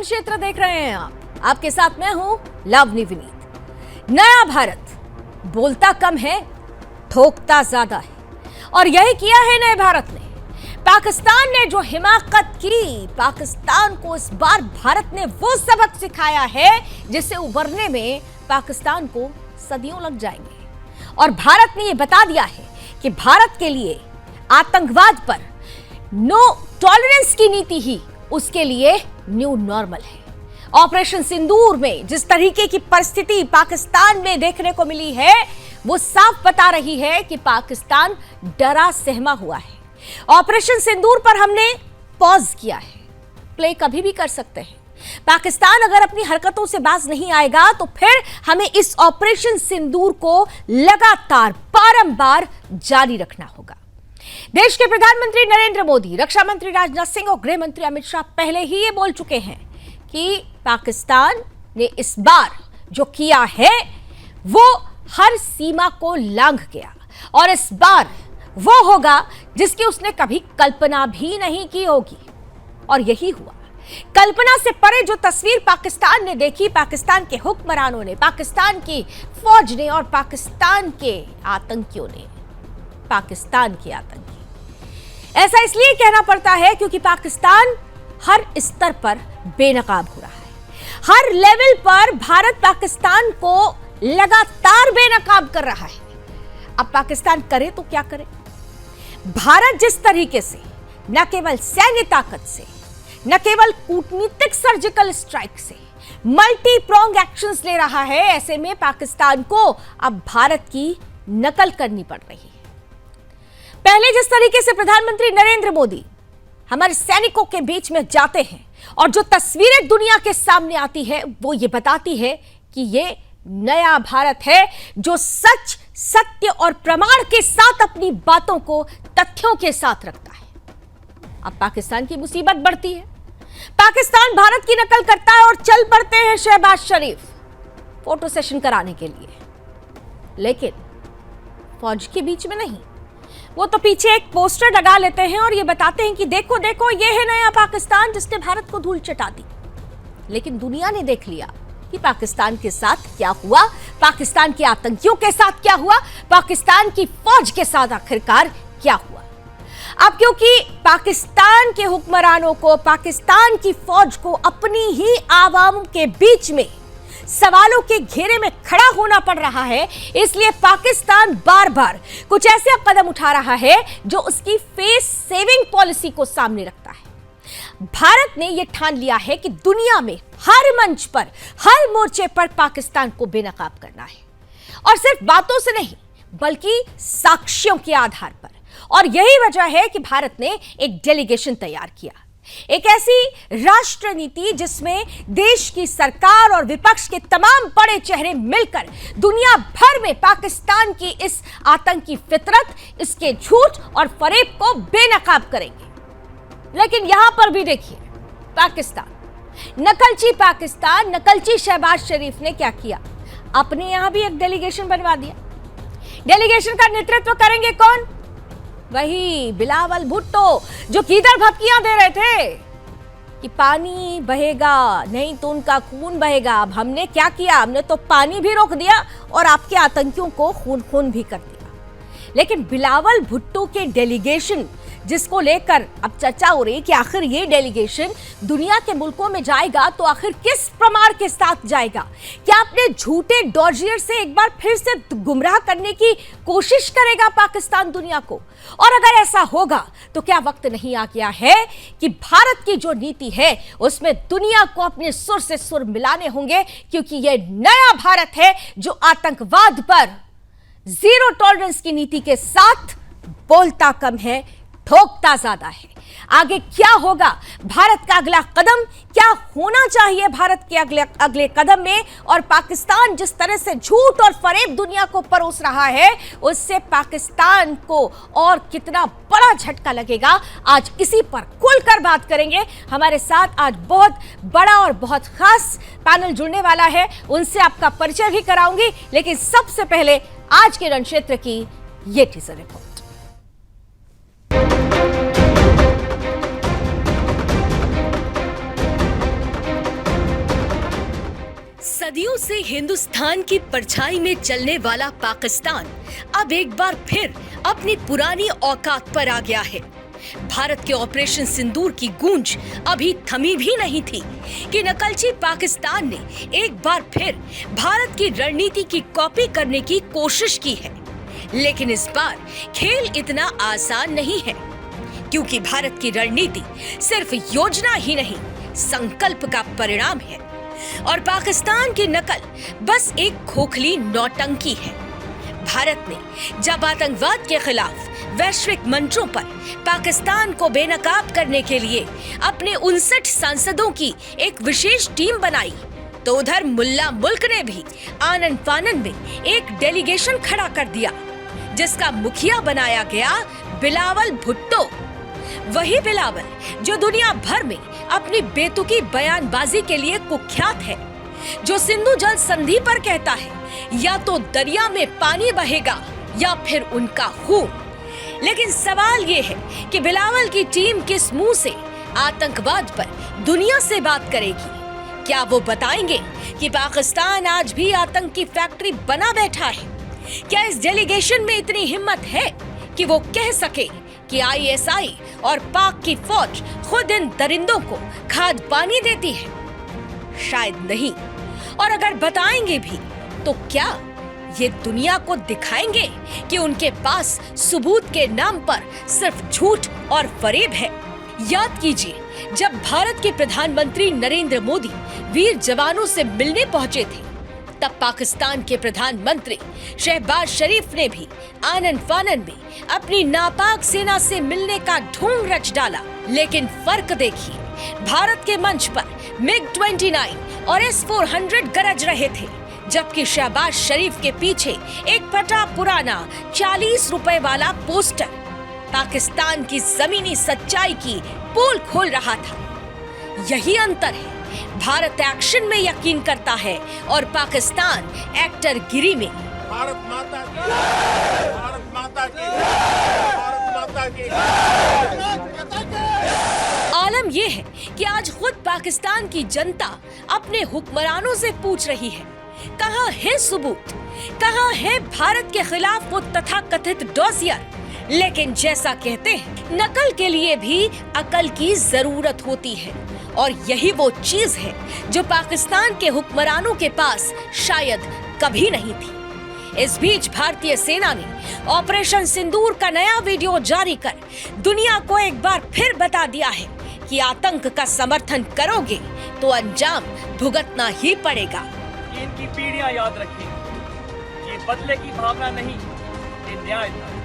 क्षेत्र देख रहे हैं आप, आपके साथ मैं हूं लावनी विनीत। नया भारत बोलता कम है, ठोकता ज्यादा है, और यही किया है नए भारत ने। पाकिस्तान ने जो हिमाकत की, पाकिस्तान को इस बार भारत ने वो सबक सिखाया है जिससे उबरने में पाकिस्तान को सदियों लग जाएंगे। और भारत ने ये बता दिया है कि भारत के लिए आतंकवाद पर नो टॉलरेंस की नीति ही उसके लिए न्यू नॉर्मल है। ऑपरेशन सिंदूर में जिस तरीके की परिस्थिति पाकिस्तान में देखने को मिली है, वो साफ बता रही है कि पाकिस्तान डरा सहमा हुआ है। ऑपरेशन सिंदूर पर हमने पॉज किया है, प्ले कभी भी कर सकते हैं। पाकिस्तान अगर अपनी हरकतों से बाज नहीं आएगा तो फिर हमें इस ऑपरेशन सिंदूर को लगातार बारंबार जारी रखना होगा। देश के प्रधानमंत्री नरेंद्र मोदी, रक्षा मंत्री राजनाथ सिंह और गृह मंत्री अमित शाह पहले ही ये बोल चुके हैं कि पाकिस्तान ने इस बार जो किया है वो हर सीमा को लांघ गया, और इस बार वो होगा जिसकी उसने कभी कल्पना भी नहीं की होगी। और यही हुआ। कल्पना से परे जो तस्वीर पाकिस्तान ने देखी, पाकिस्तान के हुक्मरानों ने, पाकिस्तान की फौज ने और पाकिस्तान के आतंकियों ने, पाकिस्तान के आतंकी। ऐसा इसलिए कहना पड़ता है क्योंकि पाकिस्तान हर स्तर पर बेनकाब हो रहा है। हर लेवल पर भारत पाकिस्तान को लगातार बेनकाब कर रहा है। अब पाकिस्तान करे तो क्या करे? भारत जिस तरीके से न केवल सैन्य ताकत से, न केवल कूटनीतिक सर्जिकल स्ट्राइक से मल्टी प्रोंग एक्शंस ले रहा है, ऐसे में पाकिस्तान को अब भारत की नकल करनी पड़ रही है। पहले जिस तरीके से प्रधानमंत्री नरेंद्र मोदी हमारे सैनिकों के बीच में जाते हैं और जो तस्वीरें दुनिया के सामने आती है वो ये बताती है कि ये नया भारत है जो सच, सत्य और प्रमाण के साथ अपनी बातों को तथ्यों के साथ रखता है। अब पाकिस्तान की मुसीबत बढ़ती है। पाकिस्तान भारत की नकल करता है और चल पड़ते हैं शहबाज शरीफ फोटो सेशन कराने के लिए, लेकिन फौज के बीच में नहीं। वो तो पीछे एक पोस्टर लगा लेते हैं और ये बताते हैं कि देखो देखो ये है नया पाकिस्तान जिसने भारत को धूल चटा दी। लेकिन दुनिया ने देख लिया कि पाकिस्तान के साथ क्या हुआ, पाकिस्तान के आतंकियों के साथ क्या हुआ, पाकिस्तान की फौज के साथ आखिरकार क्या हुआ। अब क्योंकि पाकिस्तान के हुक्मरानों को, पाकिस्तान की फौज को अपनी ही आवाम के बीच में सवालों के घेरे में खड़ा होना पड़ रहा है, इसलिए पाकिस्तान बार बार कुछ ऐसे कदम उठा रहा है जो उसकी फेस सेविंग पॉलिसी को सामने रखता है। भारत ने यह ठान लिया है कि दुनिया में हर मंच पर, हर मोर्चे पर पाकिस्तान को बेनकाब करना है, और सिर्फ बातों से नहीं बल्कि साक्ष्यों के आधार पर। और यही वजह है कि भारत ने एक डेलीगेशन तैयार किया, एक ऐसी राष्ट्र नीति जिसमें देश की सरकार और विपक्ष के तमाम बड़े चेहरे मिलकर दुनिया भर में पाकिस्तान की इस आतंकी फितरत, इसके झूठ और फरेब को बेनकाब करेंगे। लेकिन यहां पर भी देखिए, पाकिस्तान, नकलची शहबाज शरीफ ने क्या किया? अपने यहां भी एक डेलीगेशन बनवा दिया। डेलीगेशन का नेतृत्व करेंगे कौन? वही बिलावल भुट्टो जो किधर भपकियां दे रहे थे कि पानी बहेगा नहीं तो उनका खून बहेगा। अब हमने क्या किया? हमने तो पानी भी रोक दिया और आपके आतंकियों को खून भी कर दिया। लेकिन बिलावल भुट्टो के डेलीगेशन जिसको लेकर अब चर्चा हो रही कि आखिर ये डेलीगेशन दुनिया के मुल्कों में जाएगा तो आखिर किस प्रमाण के साथ जाएगा? क्या अपने झूठे डॉजियर से एक बार फिर से गुमराह करने की कोशिश करेगा पाकिस्तान दुनिया को? और अगर ऐसा होगा तो क्या वक्त नहीं आ गया है कि भारत की जो नीति है उसमें दुनिया को अपने सुर से सुर मिलाने होंगे, क्योंकि यह नया भारत है जो आतंकवाद पर जीरो टॉलरेंस की नीति के साथ बोलता कम है, ठोकता ज्यादा है। आगे क्या होगा? भारत का अगला कदम क्या होना चाहिए भारत के अगले कदम में? और पाकिस्तान जिस तरह से झूठ और फरेब दुनिया को परोस रहा है, उससे पाकिस्तान को और कितना बड़ा झटका लगेगा, आज इसी पर खुलकर बात करेंगे। हमारे साथ आज बहुत बड़ा और बहुत खास पैनल जुड़ने वाला है, उनसे आपका परिचय भी कराऊंगी। लेकिन सबसे पहले आज के रणक्षेत्र की ये टीजर रिपोर्ट। सदियों से हिंदुस्तान की परछाई में चलने वाला पाकिस्तान अब एक बार फिर अपनी पुरानी औकात पर आ गया है। भारत के ऑपरेशन सिंदूर की गूंज अभी थमी भी नहीं थी कि नकलची पाकिस्तान ने एक बार फिर भारत की रणनीति की कॉपी करने की कोशिश की है। लेकिन इस बार खेल इतना आसान नहीं है, क्योंकि भारत की रणनीति सिर्फ योजना ही नहीं, संकल्प का परिणाम है और पाकिस्तान की नकल बस एक खोखली नौटंकी है। भारत ने जब आतंकवाद के खिलाफ वैश्विक मंचों पर पाकिस्तान को बेनकाब करने के लिए अपने 59 सांसदों की एक विशेष टीम बनाई, तो उधर मुल्ला मुल्क ने भी आनन फानन में एक डेलीगेशन खड़ा कर दिया, जिसका मुखिया बनाया गया बिलावल भुट्टो। वही बिलावल जो दुनिया भर में अपनी बेतुकी बयानबाजी के लिए कुख्यात है, जो सिंधु जल संधि पर कहता है या तो दरिया में पानी बहेगा या फिर उनका खून। लेकिन सवाल ये है कि बिलावल की टीम किस मुंह से आतंकवाद पर दुनिया से बात करेगी? क्या वो बताएंगे कि पाकिस्तान आज भी आतंक की फैक्ट्री बना बैठा है? क्या इस डेलीगेशन में इतनी हिम्मत है कि वो कह सके कि आईएसआई और पाक की फौज खुद इन दरिंदों को खाद पानी देती है? शायद नहीं। और अगर बताएंगे भी तो क्या ये दुनिया को दिखाएंगे कि उनके पास सबूत के नाम पर सिर्फ झूठ और फरेब है? याद कीजिए, जब भारत के प्रधानमंत्री नरेंद्र मोदी वीर जवानों से मिलने पहुंचे थे, तब पाकिस्तान के प्रधानमंत्री शहबाज शरीफ ने भी आनन फानन में अपनी नापाक सेना से मिलने का ढोंग रच डाला। लेकिन फर्क देखिए, भारत के मंच पर MiG-29 और S-400 गरज रहे थे, जबकि शहबाज शरीफ के पीछे एक फटा पुराना 40 रुपए वाला पोस्टर पाकिस्तान की जमीनी सच्चाई की पोल खोल रहा था। यही अंतर है, भारत एक्शन में यकीन करता है और पाकिस्तान एक्टर गिरी में। भारत माता की, भारत माता की, भारत माता की, आलम यह है कि आज खुद पाकिस्तान की जनता अपने हुक्मरानों से पूछ रही है, कहाँ है सबूत, कहाँ है भारत के खिलाफ वो तथाकथित डॉसियर? लेकिन जैसा कहते हैं, नकल के लिए भी अकल की जरूरत होती है, और यही वो चीज है जो पाकिस्तान के हुक्मरानों के पास शायद कभी नहीं थी। इस बीच भारतीय सेना ने ऑपरेशन सिंदूर का नया वीडियो जारी कर दुनिया को एक बार फिर बता दिया है कि आतंक का समर्थन करोगे तो अंजाम भुगतना ही पड़ेगा। इनकी पीढ़ियां याद रखेंगी, ये बदले की भावना नहीं, ये न्याय था।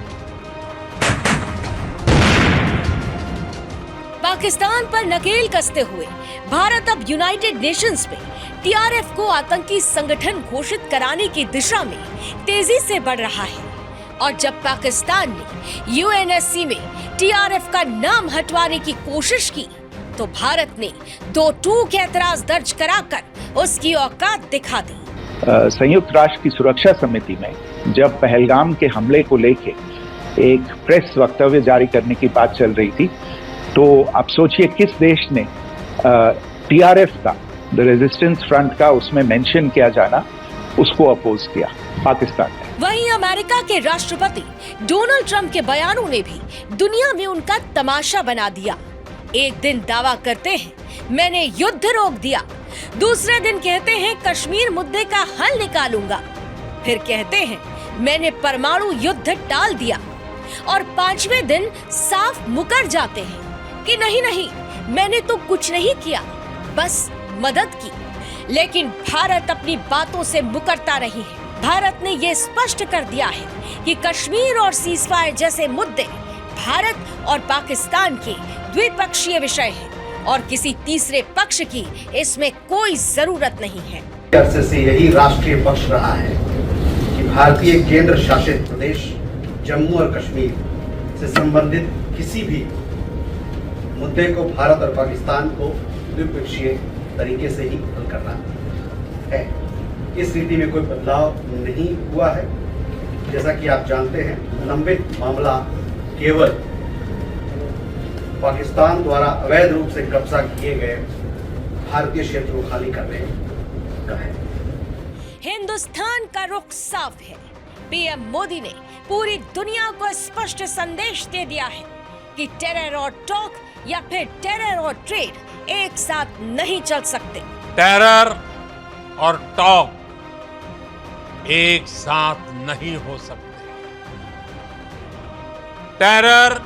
पाकिस्तान पर नकेल कसते हुए भारत अब यूनाइटेड नेशंस में टीआरएफ को आतंकी संगठन घोषित कराने की दिशा में तेजी से बढ़ रहा है। और जब पाकिस्तान ने यूएनएससी में टीआरएफ का नाम हटवाने की कोशिश की, तो भारत ने 2-2 एतराज दर्ज कराकर उसकी औकात दिखा दी। संयुक्त राष्ट्र की सुरक्षा समिति में जब पहलगाम के हमले को लेके एक प्रेस वक्तव्य जारी करने की बात चल रही थी, तो आप सोचिए किस देश ने टीआरएफ का, द रेजिस्टेंस फ्रंट का, उसमें मेंशन किया जाना, उसको अपोज किया? पाकिस्तान ने। वहीं अमेरिका के राष्ट्रपति डोनाल्ड ट्रंप के बयानों ने भी दुनिया में उनका तमाशा बना दिया। एक दिन दावा करते हैं मैंने युद्ध रोक दिया, दूसरे दिन कहते हैं कश्मीर मुद्दे का हल निकालूंगा, फिर कहते हैं मैंने परमाणु युद्ध टाल दिया, और 5वें दिन साफ मुकर जाते हैं कि नहीं, मैंने तो कुछ नहीं किया, बस मदद की। लेकिन भारत अपनी बातों से मुकरता नहीं है। भारत ने ये स्पष्ट कर दिया है कि कश्मीर और सीजफायर जैसे मुद्दे भारत और पाकिस्तान के द्विपक्षीय विषय हैं और किसी तीसरे पक्ष की इसमें कोई जरूरत नहीं है। अरसे से यही राष्ट्रीय पक्ष रहा है कि भारतीय केंद्र शासित प्रदेश जम्मू और कश्मीर से संबंधित किसी भी मुद्दे को भारत और पाकिस्तान को द्विपक्षीय तरीके से ही हल करना है। इस नीति में कोई बदलाव नहीं हुआ है। जैसा कि आप जानते हैं, लंबित मामला केवल पाकिस्तान द्वारा अवैध रूप से कब्जा किए गए भारतीय क्षेत्र को खाली करने का है। हिंदुस्तान का रुख साफ है। पीएम मोदी ने पूरी दुनिया को स्पष्ट संदेश दे दिया है कि टेरर और टॉक या फिर टेरर और ट्रेड एक साथ नहीं चल सकते। टेरर और टॉक एक साथ नहीं हो सकते। टेरर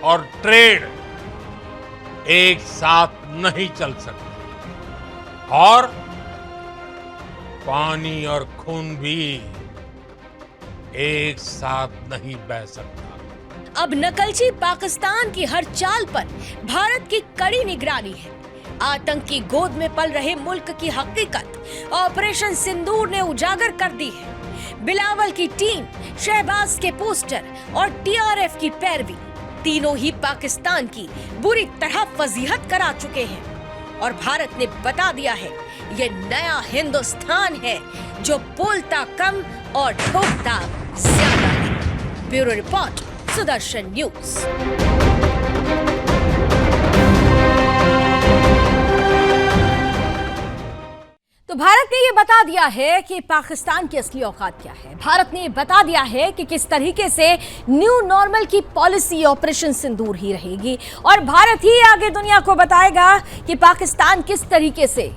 और ट्रेड एक साथ नहीं चल सकते और पानी और खून भी एक साथ नहीं बह सकता। अब नकलची पाकिस्तान की हर चाल पर भारत की कड़ी निगरानी है। आतंक की गोद में पल रहे मुल्क की हकीकत ऑपरेशन सिंदूर ने उजागर कर दी है। बिलावल की टीम, शहबाज के पोस्टर और टीआरएफ की पैरवी, तीनों ही पाकिस्तान की बुरी तरह फजीहत करा चुके हैं और भारत ने बता दिया है ये नया हिंदुस्तान है जो बोलता कम और ठोकता ज्यादा है। Bureau report, Sudarshan news. तो भारत ने ये बता दिया है कि पाकिस्तान की असली औकात क्या है। भारत ने ये बता दिया है कि किस तरीके से न्यू नॉर्मल की पॉलिसी ऑपरेशन सिंदूर ही रहेगी और भारत ही आगे दुनिया को बताएगा कि पाकिस्तान किस तरीके से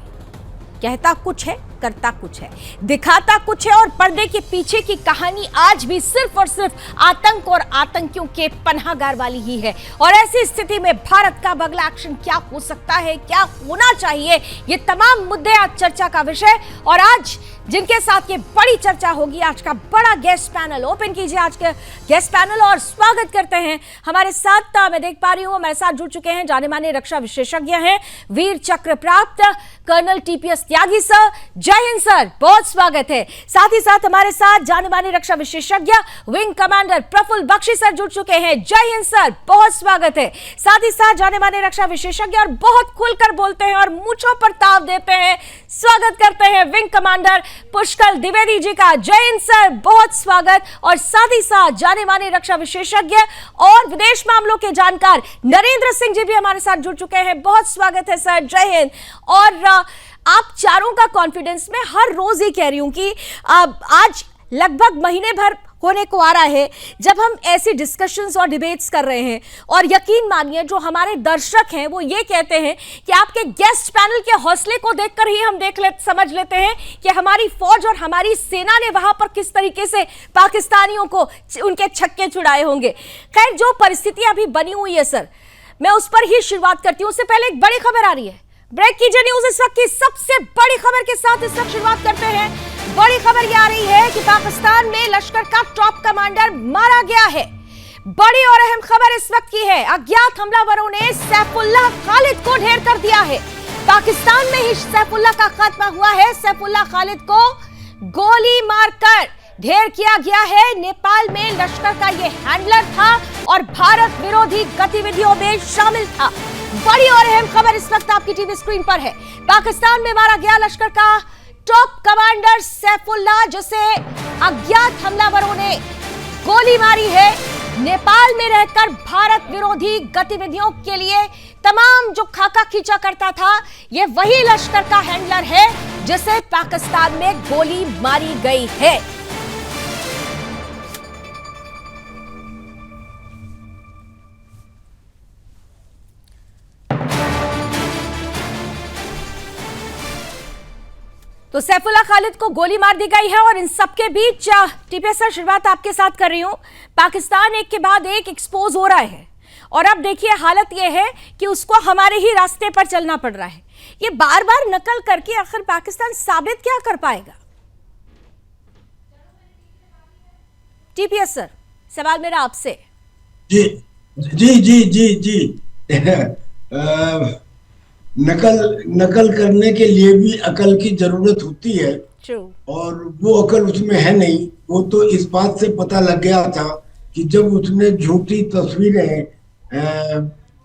कहता कुछ है, करता कुछ है, दिखाता कुछ है और पर्दे के पीछे की कहानी आज भी सिर्फ और सिर्फ आतंक और आतंकियों के पनाहगार वाली ही है। और ऐसी स्थिति में भारत का अगला एक्शन क्या हो सकता है, क्या होना चाहिए, ये तमाम मुद्दे आज चर्चा का विषय। और आज जिनके साथ ये बड़ी चर्चा होगी, आज का बड़ा गेस्ट पैनल, ओपन कीजिए आज के गेस्ट पैनल और स्वागत करते हैं हमारे साथ। मैं देख पा रही हूँ हमारे साथ जुड़ चुके हैं जाने माने रक्षा विशेषज्ञ हैं, वीर चक्र प्राप्त कर्नल टीपीएस त्यागी सर। जय हिंद सर, बहुत स्वागत है। साथ ही साथ हमारे साथ जाने माने रक्षा विशेषज्ञ wing commander Prafull Bakshi sir जुड़ चुके हैं। जय हिंद सर, बहुत स्वागत है। साथ ही साथ जाने माने रक्षा विशेषज्ञ और बहुत खुलकर बोलते हैं और मूंछों पर ताव देते हैं, स्वागत करते हैं विंग कमांडर पुष्कर द्विवेदी जी का। जय हिंद सर, बहुत स्वागत। और साथ ही साथ जाने माने रक्षा विशेषज्ञ और विदेश मामलों के जानकार नरेंद्र सिंह जी भी हमारे साथ जुड़ चुके हैं, बहुत स्वागत है सर। जय हिंद। और आप चारों का कॉन्फिडेंस मैं हर रोज ही कह रही हूं कि आज लगभग महीने भर होने को आ रहा है जब हम ऐसी डिस्कशंस और डिबेट्स कर रहे हैं और यकीन मानिए जो हमारे दर्शक हैं वो ये कहते हैं कि आपके गेस्ट पैनल के हौसले को देखकर ही हम समझ लेते हैं कि हमारी फौज और हमारी सेना ने वहां पर किस तरीके से पाकिस्तानियों को उनके छक्के छुड़ाए होंगे। खैर, जो परिस्थितियां अभी बनी हुई है सर, मैं उस पर ही शुरुआत करती हूँ। उससे पहले एक बड़ी खबर आ रही है, ब्रेक कीजिए न्यूज इस वक्त की सबसे बड़ी खबर के साथ इस वक्त शुरुआत करते हैं। बड़ी खबर यह आ रही है कि पाकिस्तान में लश्कर का टॉप कमांडर मारा गया है। बड़ी और अहम खबर इस वक्त की है, अज्ञात हमलावरों ने सैफुल्लाह खालिद को ढेर कर दिया है। पाकिस्तान में ही सैफुल्लाह का खात्मा हुआ है। सैफुल्लाह खालिद को गोली मारकर ढेर किया गया है। नेपाल में लश्कर का यह हैंडलर था और भारत विरोधी गतिविधियों में शामिल था। बड़ी और अहम खबर इस वक्त आपकी टीवी स्क्रीन पर है। पाकिस्तान में मारा गया लश्कर का टॉप कमांडर सैफुल्लाह, जिसे अज्ञात हमलावरों ने गोली मारी है। नेपाल में रहकर भारत विरोधी गतिविधियों के लिए तमाम जो खाका खींचा करता था, यह वही लश्कर का हैंडलर है जिसे पाकिस्तान में गोली मारी गई है। तो सैफुल्लाह खालिद को गोली मार दी गई है और इन सबके बीच टीपीएस सर, शुरुआत आपके साथ कर रही हूं। पाकिस्तान एक के बाद एक एक्सपोज हो रहा है और अब देखिए हालत यह है कि उसको हमारे ही रास्ते पर चलना पड़ रहा है। ये बार बार नकल करके आखिर पाकिस्तान साबित क्या कर पाएगा? टीपीएस सर, सवाल मेरा आपसे। जी जी जी जी जी नकल करने के लिए भी अकल की जरूरत होती है। और वो अकल उसमें है नहीं। वो तो इस बात से पता लग गया था कि जब उसने झूठी तस्वीरें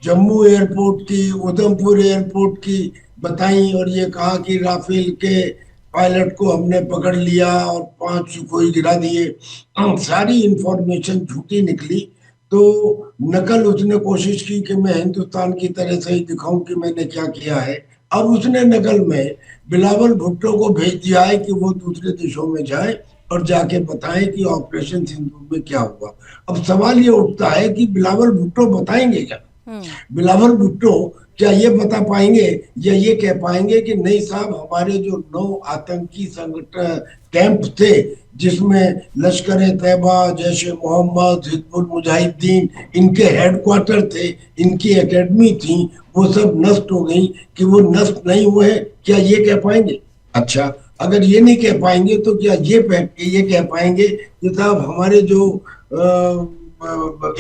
जम्मू एयरपोर्ट की, उधमपुर एयरपोर्ट की बताई और ये कहा कि राफेल के पायलट को हमने पकड़ लिया और 5 सुखोई गिरा दिए, सारी इंफॉर्मेशन झूठी निकली। तो नकल उसने कोशिश की कि मैं हिंदुस्तान की तरह से ही दिखाऊं कि मैंने क्या किया है, अब उसने नकल में बिलावल भुट्टो को भेज दिया है कि वो दूसरे देशों में जाए और जाके बताएं कि ऑपरेशन सिंदूर में क्या हुआ। अब सवाल ये उठता है कि बिलावल भुट्टो बताएंगे क्या? बिलावल भुट्टो क्या ये बता पाएंगे या ये कह पाएंगे कि नहीं साहब, हमारे जो 9 आतंकी संगठन कैंप थे जिसमें लश्कर तैयबा, जैश ए मोहम्मद, हिजबुल मुजाहिदीन इनके हेडक्वार्टर थे, इनकी एकेडमी थी, वो सब नष्ट हो गई कि वो नष्ट नहीं हुए, क्या ये कह पाएंगे? अच्छा, अगर ये नहीं कह पाएंगे तो क्या ये कह पाएंगे कि साहब हमारे जो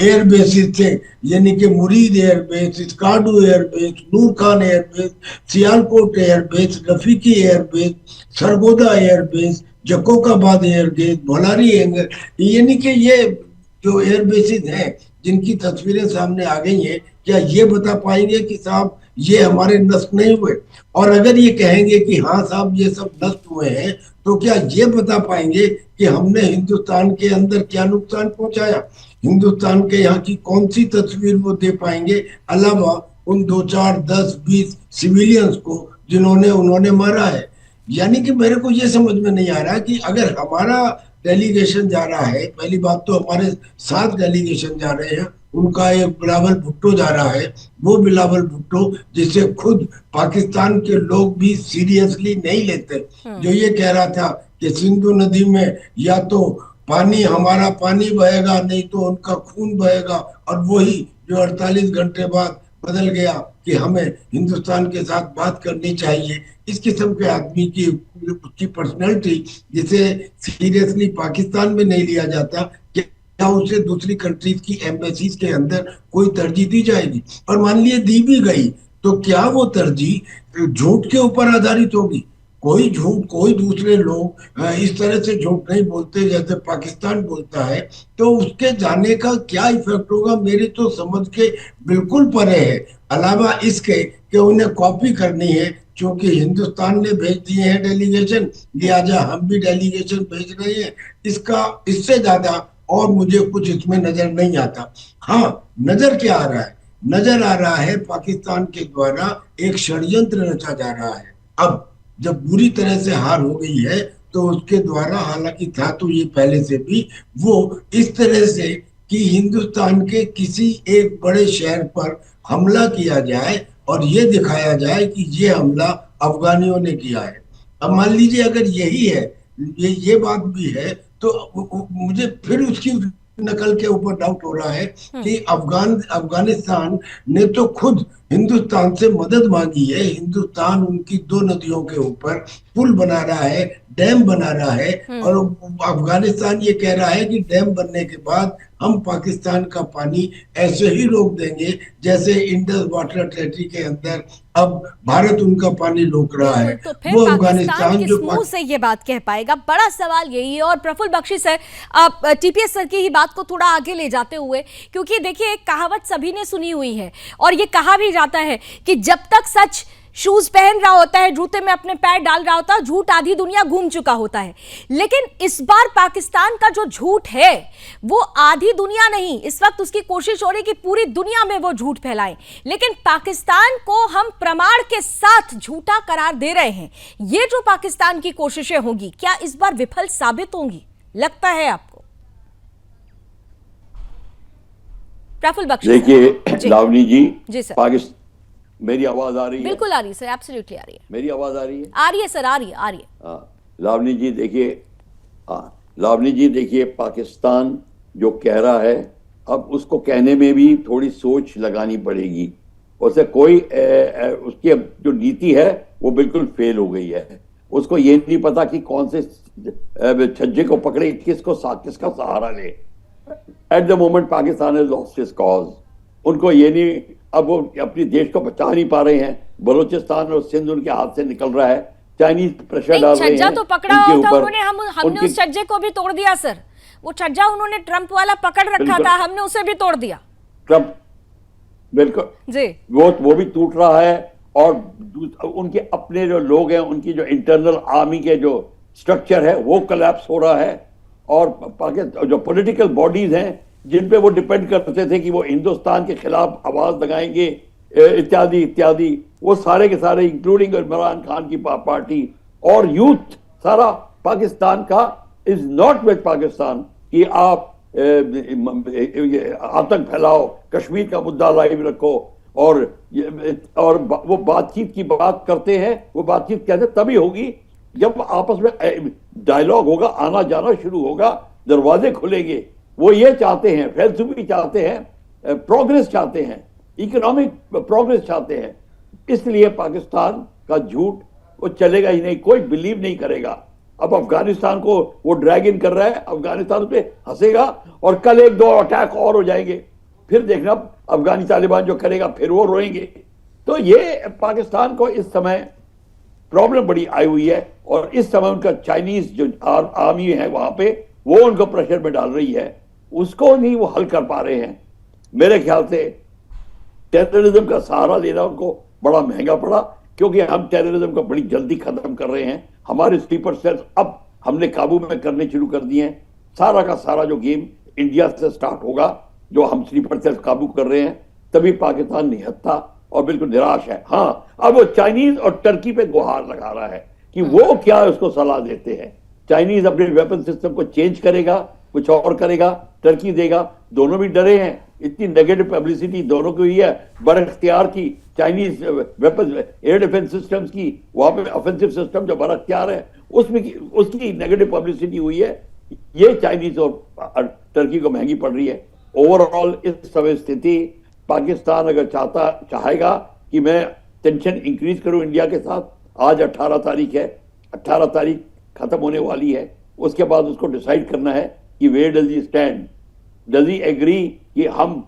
एयर बेसिस थे, यानी कि Murid air base, Skardu air base, Noor Khan air base, Sialkot air base, Rafiqui air base, Sargodha air base, Jacobabad air base, Bholari air, यानी कि ये जो एयर बेसिस हैं जिनकी तस्वीरें सामने आ गई हैं, क्या ये बता पाएंगे कि साहब ये हमारे नष्ट नहीं हुए? और अगर ये कहेंगे कि हाँ साहब ये सब नष्ट हुए हैं, तो क्या ये बता पाएंगे कि हमने हिंदुस्तान के अंदर क्या नुकसान पहुंचाया? हिंदुस्तान के यहाँ की कौन सी तस्वीर वो दे पाएंगे, अलावा उन 2, 4, 10, 20 सिविलियंस को जिन्होंने उन्होंने मारा है? यानी कि मेरे को ये समझ में नहीं आ रहा कि अगर हमारा डेलीगेशन जा रहा है, पहली बात तो हमारे 7 डेलीगेशन जा रहे हैं, उनका एक बिलावल भुट्टो जा रहा है, वो बिलावल भुट्टो जिसे खुद पाकिस्तान के लोग भी सीरियसली नहीं लेते, जो ये कह रहा था कि सिंधु नदी में या तो पानी, हमारा पानी बहेगा, नहीं तो उनका खून बहेगा, और वही जो 48 घंटे बाद बदल गया कि हमें हिंदुस्तान के साथ बात करनी चाहिए। इस किस्म के आदमी की पर्सनैलिटी जिसे सीरियसली पाकिस्तान में नहीं लिया जाता, क्या उसे दूसरी कंट्रीज की एम्बेसीज के अंदर कोई तरजीह दी जाएगी? और मान लिए दी भी गई तो क्या वो तरजीह झूठ के ऊपर आधारित होगी? कोई झूठ, कोई दूसरे लोग इस तरह से झूठ नहीं बोलते जैसे पाकिस्तान बोलता है, तो उसके जाने का क्या इफेक्ट होगा मेरी तो समझ के बिल्कुल परे है। अलावा इसके कि उन्हें कॉपी करनी है, क्योंकि हिंदुस्तान ने भेज दिए हैं डेलीगेशन, लिहाजा हम भी डेलीगेशन भेज रहे हैं। इससे ज्यादा और मुझे कुछ इसमें नजर नहीं आता। हाँ, नजर क्या आ रहा है? नजर आ रहा है पाकिस्तान के द्वारा एक षड्यंत्र रचा जा रहा है। अब जब बुरी तरह से हार हो गई है तो उसके द्वारा, हालांकि था तो ये पहले से भी, वो इस तरह से कि हिंदुस्तान के किसी एक बड़े शहर पर हमला किया जाए और ये दिखाया जाए कि ये हमला अफगानियों ने किया है। अब मान लीजिए अगर यही है, ये बात भी है, तो मुझे फिर उसकी नकल के ऊपर डाउट हो रहा है कि अफगानिस्तान ने तो खुद हिंदुस्तान से मदद मांगी है। हिंदुस्तान उनकी 2 नदियों के ऊपर पुल बना रहा है, डैम बना रहा है, और अफगानिस्तान ये कह रहा है कि डैम बनने के बाद हम पाकिस्तान का पानी ऐसे ही रोक देंगे जैसे इंडस वाटर अथॉरिटी के अंदर अब भारत उनका पानी रोक रहा है। तो फिर वो पाकिस्तान किस मुंह से ये बात कह पाएगा? बड़ा सवाल यही है। और प्रफुल्ल बख्शी सर, आप टीपीएस सर की ही बात को थोड़ा आगे ले जाते हुए, क्योंकि देखिए एक कहावत सभी ने सुनी हुई है और ये कहा भी जाता है कि जब तक सच शूज पहन रहा होता है, जूते में अपने पैर डाल रहा होता है, झूठ आधी दुनिया घूम चुका होता है। लेकिन इस बार पाकिस्तान का जो झूठ है वो आधी दुनिया नहीं, इस वक्त उसकी कोशिश हो रही कि पूरी दुनिया में वो झूठ फैलाएं। लेकिन पाकिस्तान को हम प्रमाण के साथ झूठा करार दे रहे हैं। ये जो पाकिस्तान की कोशिशें होंगी, क्या इस बार विफल साबित होंगी, लगता है आपको? प्रफुल्ल बख्शी। देखिए लावनी जी सर, पाकिस्तान, मेरी आवाज आ रही है? बिल्कुल आ रही है सर, एब्सोल्युटली आ रही है। मेरी आवाज आ रही है? आ रही है सर, आ रही है। लावनी जी देखिए, लावनी जी देखिए, पाकिस्तान जो कह रहा है, अब उसको कहने में भी थोड़ी सोच लगानी पड़ेगी। उसे कोई उसकी जो नीति है वो बिल्कुल फेल हो गई है। उसको ये नहीं पता कि कौन से छज्जे को पकड़े, किसका सहारा ले। At the moment Pakistan has lost his cause. उनको ये नहीं, अब वो अपने देश को बचा नहीं पा रहे हैं। बलूचिस्तान और सिंध उनके हाथ से निकल रहा है, चाइनीज प्रेशर डाल रहे हैं। छज्जा तो पकड़ा हुआ था उन्होंने, हमने उस छज्जे को भी तोड़ दिया सर। वो छज्जा उन्होंने ट्रंप वाला पकड़ रखा था, हमने उसे भी तोड़ दिया। ट्रंप बिल्कुल जी, वो भी टूट रहा है। और उनके अपने जो लोग हैं, उनकी जो इंटरनल आर्मी के जो स्ट्रक्चर है वो कोलैप्स हो रहा है। और पाकिस्तान जो पॉलिटिकल बॉडीज हैं जिन पे वो डिपेंड करते थे कि वो हिंदुस्तान के खिलाफ आवाज लगाएंगे, इत्यादि इत्यादि, वो सारे के सारे इंक्लूडिंग इमरान खान की पार्टी और यूथ, सारा पाकिस्तान का इज नॉट विद पाकिस्तान कि आप आतंक फैलाओ, कश्मीर का मुद्दा लाइव रखो और वो बातचीत की बात करते हैं। वो बातचीत कहते तभी होगी जब आपस में डायलॉग होगा, आना जाना शुरू होगा, दरवाजे खुलेंगे। वो ये चाहते हैं, फैलसूफी चाहते हैं, प्रोग्रेस चाहते हैं, इकोनॉमिक प्रोग्रेस चाहते हैं। इसलिए पाकिस्तान का झूठ वो चलेगा ही नहीं, कोई बिलीव नहीं करेगा। अब अफगानिस्तान को वो ड्रैग इन कर रहा है, अफगानिस्तान पे हंसेगा और कल 1-2 अटैक और हो जाएंगे, फिर देखना अफगानी तालिबान जो करेगा फिर वो रोएंगे। तो ये पाकिस्तान को इस समय प्रॉब्लम बड़ी आई हुई है और इस समय उनका चाइनीज जो आर्मी है वहां पे वो उनको प्रेशर में डाल रही है, उसको नहीं वो हल कर पा रहे हैं। मेरे ख्याल से टेररिज्म का सहारा लेना उनको बड़ा महंगा पड़ा, क्योंकि हम टेररिज्म को बड़ी जल्दी खत्म कर रहे हैं। हमारे स्लीपर सेल्स अब हमने काबू में करने शुरू कर दिए हैं। सारा का सारा जो गेम इंडिया से स्टार्ट होगा, जो हम स्लीपर सेल्स काबू कर रहे हैं, तभी पाकिस्तान निहत्था और बिल्कुल निराश है। हाँ, अब वो चाइनीज और टर्की पे गुहार लगा रहा है कि वो क्या उसको सलाह देते हैं। चाइनीज अपने वेपन सिस्टम को चेंज करेगा, कुछ और करेगा, टर्की देगा। दोनों भी डरे हैं, इतनी नेगेटिव पब्लिसिटी दोनों को ही है बरख्तियार की। Chinese weapon air defence systems की, वहां पे ऑफेंसिव सिस्टम जो बरख्तियार है उसमें उसकी नेगेटिव पब्लिसिटी हुई है। ये चाइनीज और टर्की को महंगी पड़ रही है। ओवरऑल इस समय स्थिति, पाकिस्तान अगर चाहेगा कि मैं टेंशन इंक्रीज करूं इंडिया के साथ, आज 18 तारीख है, 18 तारीख खत्म होने वाली है, उसके बाद उसको डिसाइड करना है कि where does he stand, does he agree कि हम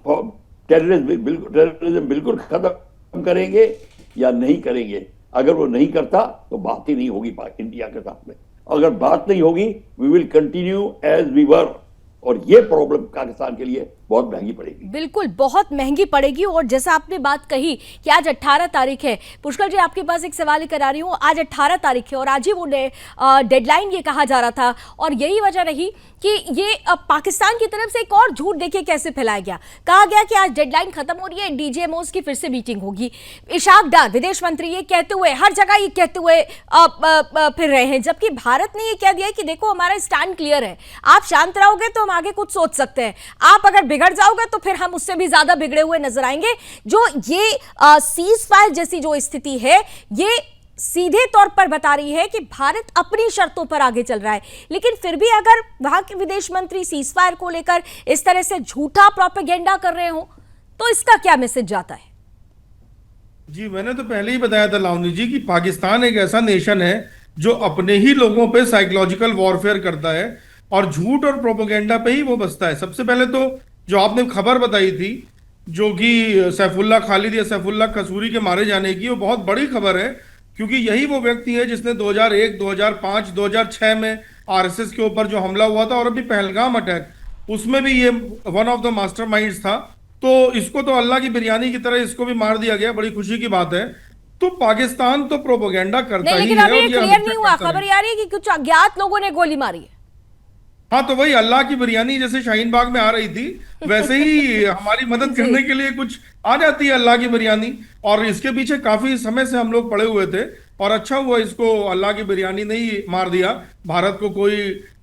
टेररिज्म बिल्कुल खत्म करेंगे या नहीं करेंगे। अगर वो नहीं करता तो बात ही नहीं होगी इंडिया के साथ में। अगर बात नहीं होगी, we will continue as we were, और ये प्रॉब्लम पाकिस्तान के लिए बहुत महंगी पड़ेगी। बिल्कुल बहुत महंगी पड़ेगी। और जैसा आपने बात कही कि आज 18 तारीख है, पुष्कर जी आपके पास एक सवाल लेकर आ रही हूँ। आज 18 तारीख है और आज ही वो डेडलाइन ये कहा जा रहा था, और यही वजह रही कि ये पाकिस्तान की तरफ से एक और झूठ देखिए कैसे फैलाया गया। कहा गया कि आज डेडलाइन खत्म हो रही है, डीजीएमओस की फिर से मीटिंग होगी। इशाक डार विदेश मंत्री ये कहते हुए, हर जगह ये कहते हुए फिर रहे हैं, जबकि भारत ने ये कह दिया कि देखो हमारा स्टैंड क्लियर है, आप शांत रहोगे तो हम आगे कुछ सोच सकते हैं, आप अगर बिगड़ जाओगे तो फिर हम उससे भी ज्यादा बिगड़े हुए नजर आएंगे। जो ये सीज फायर जैसी जो स्थिति है, ये सीधे तौर पर बता रही है कि भारत अपनी शर्तों पर आगे चल रहा है। लेकिन फिर भी अगर वहां के विदेश मंत्री सीज फायर को लेकर इस तरह से झूठा प्रोपेगेंडा कर रहे हो तो इसका क्या मैसेज जाता है? जी, मैंने तो पहले ही बताया था लावनी जी कि पाकिस्तान एक ऐसा नेशन है जो अपने ही लोगों पे साइकोलॉजिकल वॉरफेयर करता है और झूठ और प्रोपेगेंडा पे ही वो बसता है। सबसे पहले तो जो आपने खबर बताई थी, जो कि सैफुल्लाह खालिद या सैफुल्लाह कसूरी के मारे जाने की, वो बहुत बड़ी खबर है, क्योंकि यही वो व्यक्ति है जिसने 2001, 2005, 2006 में आरएसएस के ऊपर जो हमला हुआ था, और अभी पहलगाम अटैक, उसमें भी ये वन ऑफ द मास्टरमाइंड्स था। तो इसको तो अल्लाह की बिरयानी की तरह इसको भी मार दिया गया, बड़ी खुशी की बात है। तो पाकिस्तान तो प्रोपेगेंडा करता ही है। लेकिन अभी ये क्लियर नहीं हुआ, खबर ये आ रही है कि कुछ अज्ञात लोगों ने गोली मारी है। हाँ, तो वही अल्लाह की बिरयानी जैसे शाहीन बाग में आ रही थी, वैसे ही हमारी मदद करने के लिए कुछ आ जाती है अल्लाह की बिरयानी। और इसके पीछे काफी समय से हम लोग पड़े हुए थे, और अच्छा हुआ इसको अल्लाह की बिरयानी नहीं मार दिया। भारत को कोई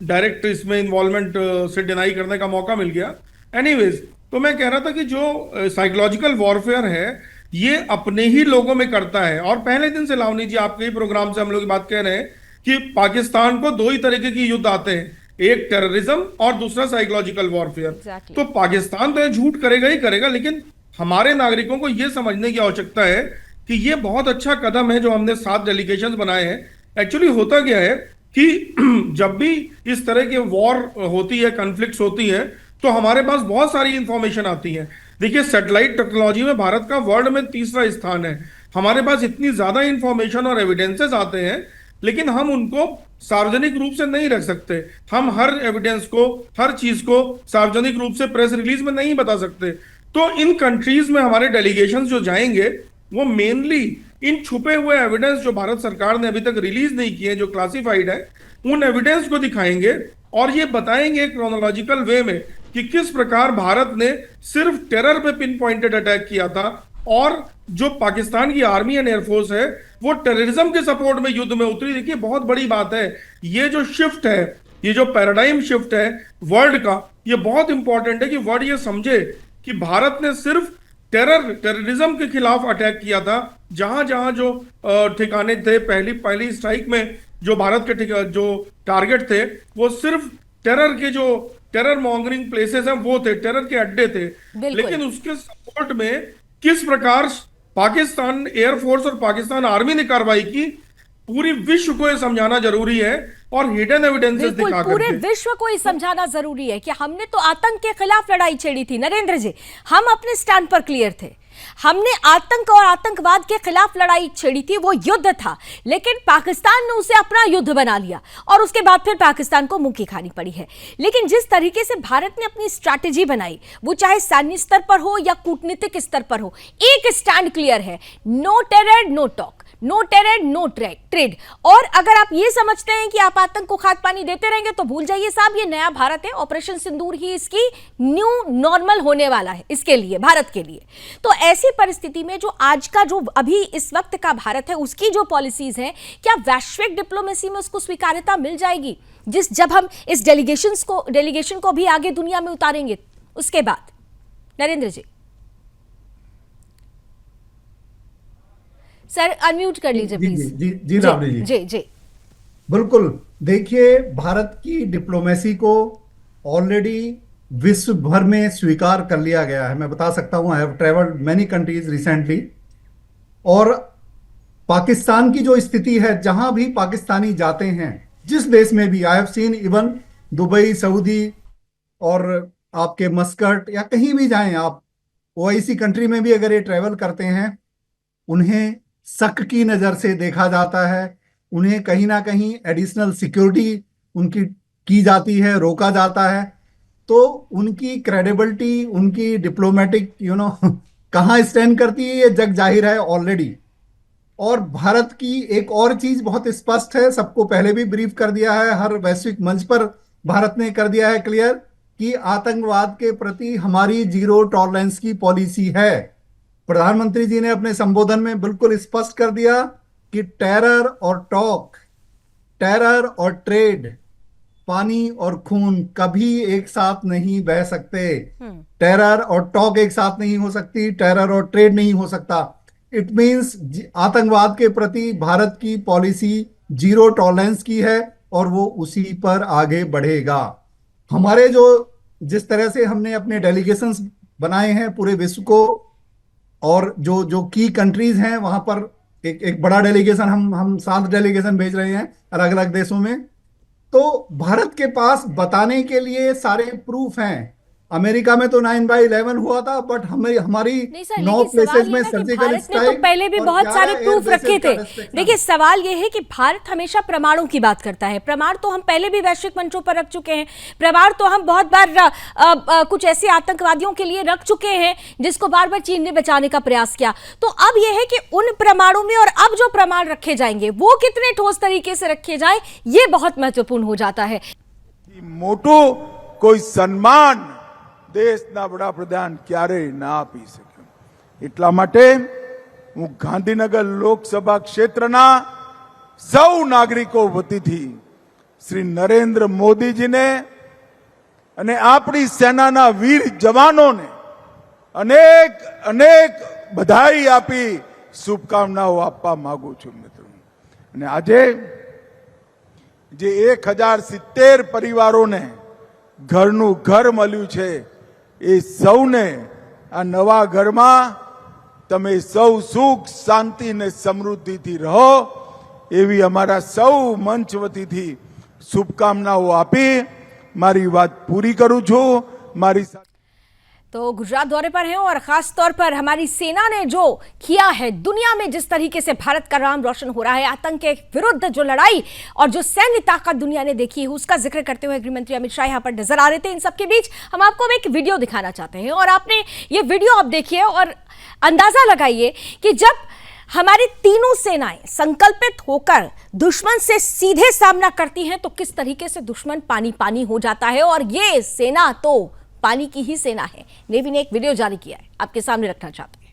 डायरेक्ट इसमें इन्वॉल्वमेंट से डिनाई करने का मौका मिल गया। एनीवेज, तो मैं कह रहा था कि जो साइकोलॉजिकल वॉरफेयर है ये अपने ही लोगों में करता है। और पहले दिन से लावनी जी आपके ही प्रोग्राम से हम लोग बात कह रहे हैं कि पाकिस्तान को दो ही तरीके की युद्ध आते हैं, एक टेररिज्म और दूसरा साइकोलॉजिकल वॉरफेयर। तो पाकिस्तान तो ये झूठ करेगा ही करेगा, लेकिन हमारे नागरिकों को यह समझने की आवश्यकता है कि ये बहुत अच्छा कदम है जो हमने 7 डेलीगेशंस बनाए हैं। एक्चुअली होता क्या है कि जब भी इस तरह के वॉर होती है, कॉन्फ्लिक्ट्स होती है, तो हमारे पास बहुत सारी इंफॉर्मेशन आती है। देखिए, सैटेलाइट टेक्नोलॉजी में भारत का वर्ल्ड में 3रा स्थान है। हमारे पास इतनी ज्यादा इंफॉर्मेशन और एविडेंसेस आते हैं, लेकिन हम उनको सार्वजनिक रूप से नहीं रख सकते। हम हर एविडेंस को, हर चीज को सार्वजनिक रूप से प्रेस रिलीज में नहीं बता सकते। तो इन कंट्रीज में हमारे डेलीगेशन जो जाएंगे वो मेनली इन छुपे हुए एविडेंस जो भारत सरकार ने अभी तक रिलीज नहीं किए, जो क्लासिफाइड है, उन एविडेंस को दिखाएंगे और ये बताएंगे क्रोनोलॉजिकल वे में कि किस प्रकार भारत ने सिर्फ टेरर पे पिन पॉइंटेड अटैक किया था और जो पाकिस्तान की आर्मी एंड एयरफोर्स है वो टेररिज्म के सपोर्ट में युद्ध में उतरी। देखिए बहुत बड़ी बात है, ये जो शिफ्ट है, ये जो पैराडाइम शिफ्ट है वर्ल्ड का, ये बहुत इंपॉर्टेंट है कि वर्ल्ड ये समझे कि भारत ने सिर्फ टेररिज्म के खिलाफ अटैक किया था। जहां जहां जो ठिकाने थे, पहली स्ट्राइक में जो भारत के जो टारगेट थे वो सिर्फ टेरर मॉन्गरिंग प्लेसेस हैं, वो थे, टेरर के अड्डे थे। लेकिन उसके सपोर्ट में किस प्रकार पाकिस्तान एयरफोर्स और पाकिस्तान आर्मी ने कार्रवाई की, पूरी विश्व को ये समझाना जरूरी है और हिडन एविडेंसेस दिखा करके पूरे विश्व को ये समझाना जरूरी है कि हमने तो आतंक के खिलाफ लड़ाई छेड़ी थी। नरेंद्र जी, हम अपने स्टैंड पर क्लियर थे, हमने आतंक और आतंकवाद के खिलाफ लड़ाई छेड़ी थी, वो युद्ध था, लेकिन पाकिस्तान ने उसे अपना युद्ध बना लिया और उसके बाद फिर पाकिस्तान को मुंह की खानी पड़ी है। लेकिन जिस तरीके से भारत ने अपनी स्ट्रैटेजी बनाई, वो चाहे सैन्य स्तर पर हो या कूटनीतिक स्तर पर हो, एक स्टैंड क्लियर है, no terror no talk, no terror no trade. और अगर आप ये समझते हैं कि आप आतंक को खाद पानी देते रहेंगे तो भूल जाइए साहब, ये नया भारत है, ऑपरेशन सिंदूर ही इसकी न्यू नॉर्मल होने वाला है इसके लिए, भारत के लिए। तो ऐसी परिस्थिति में जो आज का, जो अभी इस वक्त का भारत है, उसकी जो पॉलिसीज हैं, क्या वैश्विक डिप्लोमेसी में उसको स्वीकार्यता मिल जाएगी जब हम इस डेलीगेशन को भी आगे दुनिया में उतारेंगे उसके बाद? नरेंद्र जी सर अनम्यूट कर लीजिए प्लीज। जी राबड़ी जी, जी जी बिल्कुल। देखिए, भारत की डिप्लोमेसी को ऑलरेडी विश्व भर में स्वीकार कर लिया गया है। मैं बता सकता हूं, I have travelled many countries recently, और पाकिस्तान की जो स्थिति है, जहां भी पाकिस्तानी जाते हैं, जिस देश में भी, I have seen even Dubai, Saudi और आपके मस्कट या कहीं भी जाएं आप, ओआईसी कंट्री में भी अगर ये ट्रेवल करते हैं, उन्हें शक की नजर से देखा जाता है, उन्हें कहीं ना कहीं एडिशनल सिक्योरिटी उनकी की जाती है, रोका जाता है। तो उनकी क्रेडिबिलिटी, उनकी डिप्लोमेटिक कहाँ स्टैंड करती है, ये जग जाहिर है ऑलरेडी। और भारत की एक और चीज बहुत स्पष्ट है, सबको पहले भी ब्रीफ कर दिया है, हर वैश्विक मंच पर भारत ने कर दिया है क्लियर कि आतंकवाद के प्रति हमारी जीरो टॉलरेंस की पॉलिसी है। प्रधानमंत्री जी ने अपने संबोधन में बिल्कुल स्पष्ट कर दिया कि टेरर और टॉक, टेरर और ट्रेड, पानी और खून कभी एक साथ नहीं बह सकते। टेरर और टॉक एक साथ नहीं हो सकती, टेरर और ट्रेड नहीं हो सकता। इट मींस आतंकवाद के प्रति भारत की पॉलिसी जीरो टॉलरेंस की है और वो उसी पर आगे बढ़ेगा। हमारे जिस तरह से हमने अपने डेलीगेशंस बनाए हैं पूरे विश्व को, और जो की कंट्रीज हैं वहां पर एक बड़ा डेलीगेशन, हम 7 डेलीगेशन भेज रहे हैं अलग अलग देशों में। तो भारत के पास बताने के लिए सारे प्रूफ हैं। अमेरिका में तो 9/11 हुआ था, बट हमारी 9 प्लेसेस में सर्जिकल स्ट्राइक, तो पहले भी बहुत सारे प्रूफ रखे थे। देखिए, सवाल यह है कि भारत हमेशा प्रमाणों की बात करता है। प्रमाण तो हम पहले भी वैश्विक मंचों पर रख चुके हैं, प्रमाण तो हम बहुत बार कुछ ऐसे आतंकवादियों के लिए रख चुके हैं जिसको बार बार चीन ने बचाने का प्रयास किया। तो अब यह है कि उन प्रमाणों में और अब जो प्रमाण रखे जाएंगे वो कितने ठोस तरीके से रखे जाए, ये बहुत महत्वपूर्ण हो जाता है। मोटो कोई सम्मान દેશના વડાપ્રધાન ક્યારેય ના આપી શકે। એટલા માટે હું ગાંધીનગર લોકસભા ક્ષેત્રના સૌ નાગરિકો વતીથી શ્રી નરેન્દ્ર મોદીજીને અને આપણી સેનાના વીર જવાનોને અનેક અનેક બધાઈ આપી શુભકામનાઓ આપવા માંગુ છું મિત્રો। અને આજે જે 1070 પરિવારોને ઘરનું ઘર મળ્યું છે, એ સૌને આ નવા ઘરમાં તમે સૌ સુખ શાંતિ ને સમૃદ્ધિથી રહો, એવી અમારા સૌ મંચ વતીથી શુભકામનાઓ આપી મારી વાત પૂરી કરું છું। મારી तो गुजरात दौरे पर हैं और खास तौर पर हमारी सेना ने जो किया है, दुनिया में जिस तरीके से भारत का नाम रोशन हो रहा है, आतंक के विरुद्ध जो लड़ाई और जो सैन्य ताकत दुनिया ने देखी है, उसका जिक्र करते हुए गृहमंत्री अमित शाह यहां पर नजर आ रहे थे। इन सबके बीच हम आपको एक वीडियो दिखाना चाहते हैं और आपने ये वीडियो आप देखिए और अंदाजा लगाइए कि जब हमारी तीनों सेनाएं संकल्पित होकर दुश्मन से सीधे सामना करती हैं तो किस तरीके से दुश्मन पानी पानी हो जाता है। और ये सेना तो पानी की ही सेना है। नेवी ने एक वीडियो जारी किया है, आपके सामने रखना चाहते हैं।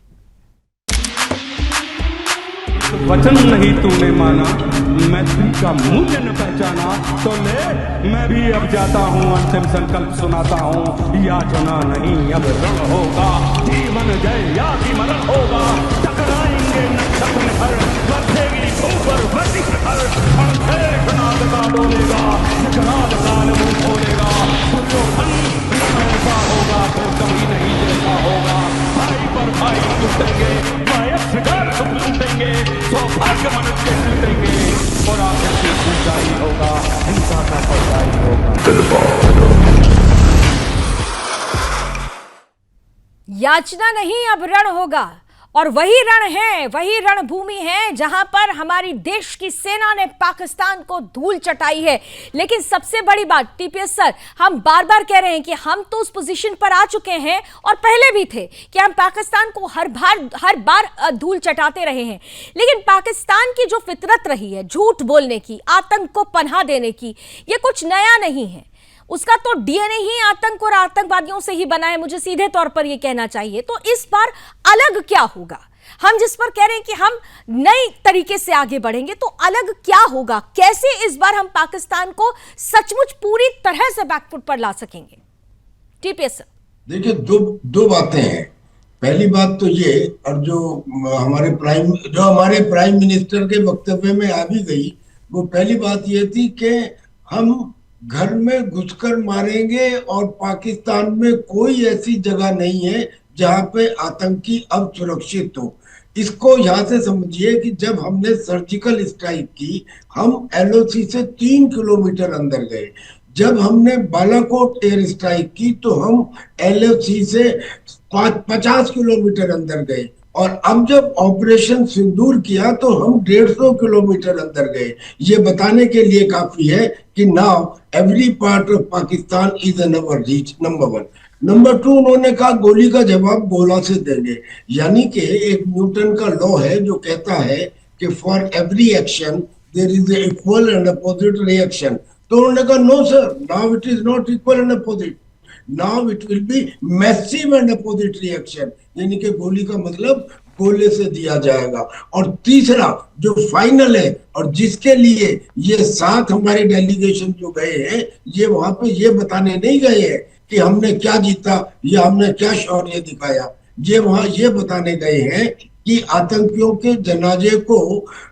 वचन नहीं तूने माना, मैत्री का मूल्य न पहचाना, तो ले मैं भी अब जाता हूँ, अंतिम संकल्प सुनाता हूँ, याचना नहीं अब रण होगा, जीवन जय या कि मरण होगा, टकराएंगे नक्षत्र हर, बरसेगी ऊपर वर्दी हर, अणशेष नाद का डोलेगा, निकराल काल मुंह खोलेगा, दुर्योधन ऐसा होगा फिर कभी नहीं जैसा होगा, भाई पर भाई लूटेंगे, माया लूटेंगे, सौभाग्य मनुष्य के लूटेंगे, और आखिर की ऊंचाई होगा, हिंसा का पर्याय होगा। याचना नहीं अब रण होगा, और वही रण है, वही रणभूमि है जहां पर हमारी देश की सेना ने पाकिस्तान को धूल चटाई है। लेकिन सबसे बड़ी बात टीपीएस सर, हम बार बार कह रहे हैं कि हम तो उस पोजीशन पर आ चुके हैं और पहले भी थे कि हम पाकिस्तान को हर बार धूल चटाते रहे हैं, लेकिन पाकिस्तान की जो फितरत रही है झूठ बोलने की, आतंक को पनाह देने की, ये कुछ नया नहीं है। उसका तो डीएनए ही आतंक और आतंकवादियों से ही बना है, मुझे सीधे तौर पर यह कहना चाहिए। तो इस बार अलग क्या होगा? हम जिस पर कह रहे हैं कि हम नए तरीके से आगे बढ़ेंगे, तो अलग क्या होगा? कैसे इस बार हम पाकिस्तान को सचमुच पूरी तरह से बैकफुट पर ला सकेंगे? टीपीएस सर, देखिए दो बातें हैं। पहली बात तो ये, और जो हमारे प्राइम मिनिस्टर के वक्तव्य में आ भी गई, वो पहली बात ये थी कि हम घर में घुसकर मारेंगे और पाकिस्तान में कोई ऐसी जगह नहीं है जहां पे आतंकी अब सुरक्षित हो। इसको यहाँ से समझिए कि जब हमने सर्जिकल स्ट्राइक की, हम एलओसी से 3 किलोमीटर अंदर गए। जब हमने बालाकोट एयर स्ट्राइक की तो हम एलओसी से 50 किलोमीटर अंदर गए, और अब जब ऑपरेशन सिंदूर किया तो हम 150 किलोमीटर अंदर गए। ये बताने के लिए काफी है कि now every part of Pakistan is in our reach, number 1। Number 2, उन्होंने कहा गोली का जवाब गोला से देंगे, यानी कि एक न्यूटन का लॉ है जो कहता है कि for every action there is a equal and opposite reaction. तो उन्होंने कहा no sir, now it is not equal and opposite, now it will be massive and opposite reaction, यानी कि गोली का मतलब गोले से दिया जाएगा। और तीसरा जो फाइनल है, और जिसके लिए ये 7 हमारे डेलीगेशन जो गए हैं, ये वहां पे ये बताने नहीं गए हैं कि हमने क्या जीता या हमने क्या शौर्य दिखाया, ये वहां ये बताने गए हैं कि आतंकियों के जनाजे को